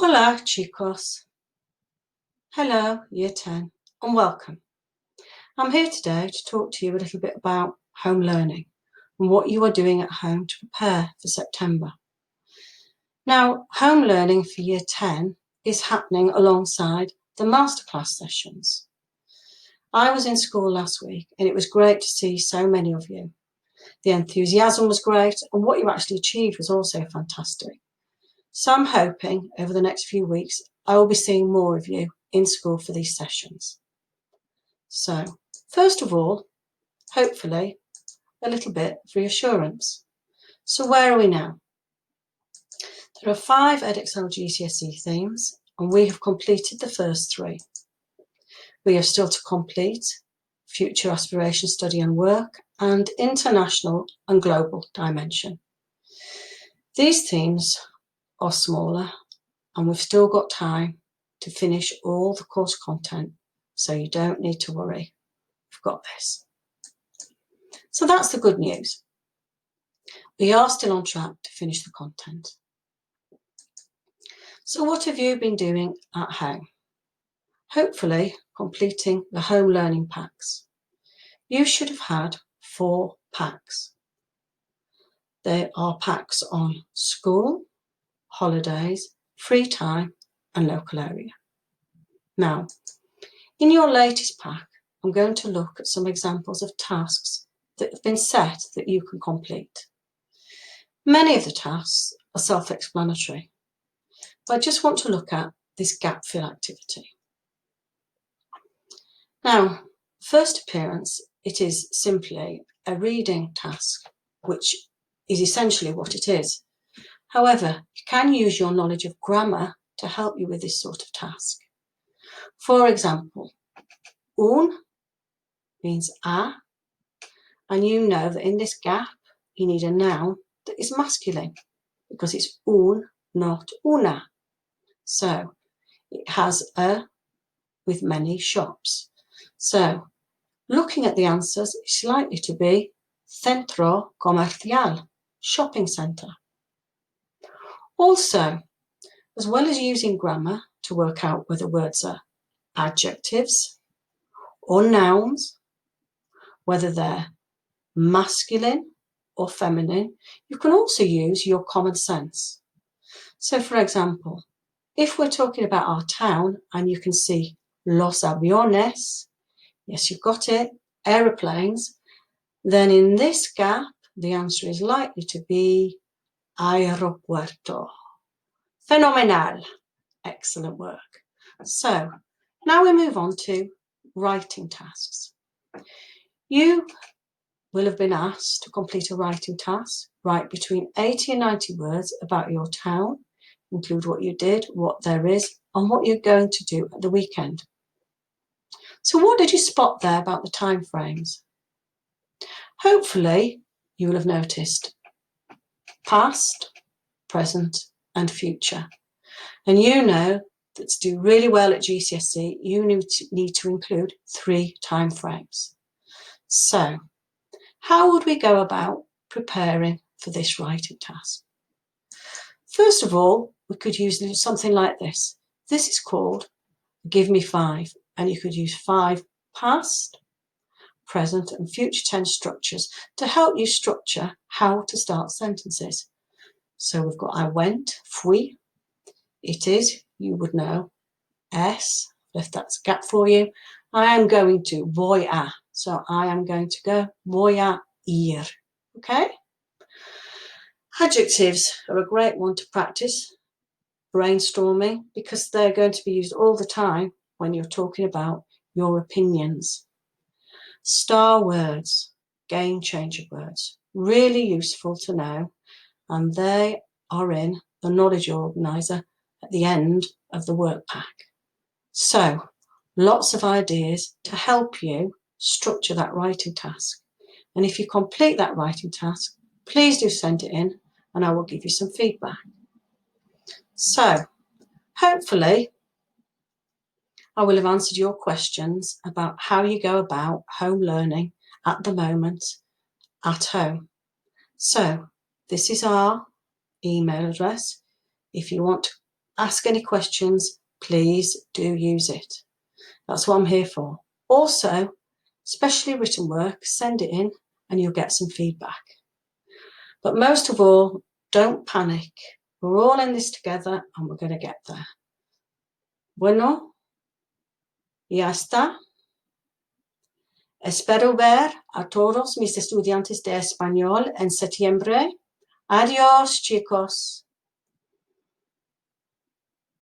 Hola, chicos. Hello, Year 10, and welcome. I'm here today to talk to you a little bit about home learning and what you are doing at home to prepare for September. Now, home learning for Year 10 is happening alongside the masterclass sessions. I was in school last week and it was great to see so many of you. The enthusiasm was great and what you actually achieved was also fantastic. So I'm hoping over the next few weeks I will be seeing more of you in school for these sessions. So, first of all, hopefully, a little bit of reassurance. So where are we now? There are 5 Edexcel GCSE themes, and we have completed the first 3. We have still to complete Future Aspiration Study and Work and International and Global Dimension. These themes are smaller, and we've still got time to finish all the course content, so you don't need to worry. We've got this. So that's the good news. We are still on track to finish the content. So what have you been doing at home? Hopefully completing the home learning packs. You should have had 4 packs. They are packs on school, holidays, free time and local area. Now, in your latest pack, I'm going to look at some examples of tasks that have been set that you can complete. Many of the tasks are self-explanatory, but I just want to look at this gap fill activity. Now, first appearance, it is simply a reading task, which is essentially what it is. However, you can use your knowledge of grammar to help you with this sort of task. For example, un means a, and you know that in this gap, you need a noun that is masculine because it's un, not una. So it has a with many shops. So looking at the answers, it's likely to be centro comercial, shopping centre. Also, as well as using grammar to work out whether words are adjectives or nouns, whether they're masculine or feminine, you can also use your common sense. So for example, if we're talking about our town and you can see los aviones, yes, you've got it, aeroplanes, then in this gap, the answer is likely to be aeropuerto. Phenomenal. Excellent work. So now we move on to writing tasks. You will have been asked to complete a writing task, write between 80 and 90 words about your town, include what you did, what there is, and what you're going to do at the weekend. So what did you spot there about the time frames? Hopefully, you will have noticed past, present, and future. And you know that to do really well at GCSE, you need to include 3 time frames. So, how would we go about preparing for this writing task? First of all, we could use something like this. This is called Give Me 5, and you could use 5 past, present, and future tense structures to help you structure how to start sentences. So we've got I went, fui. It is, you would know, es, if that's a gap for you. I am going to, voy a. So I am going to go, voy a ir. Okay? Adjectives are a great one to practice brainstorming because they're going to be used all the time when you're talking about your opinions. Star words, game changer words, really useful to know, and they are in the knowledge organizer at the end of the work pack. So, lots of ideas to help you structure that writing task. And if you complete that writing task, please do send it in and I will give you some feedback. So, hopefully, I will have answered your questions about how you go about home learning at the moment at home. So, this is our email address. If you want to ask any questions, please do use it. That's what I'm here for. Also, especially written work, send it in and you'll get some feedback. But most of all, don't panic. We're all in this together and we're going to get there. Bueno, ya está. Espero ver a todos mis estudiantes de español en septiembre. Adiós, chicos.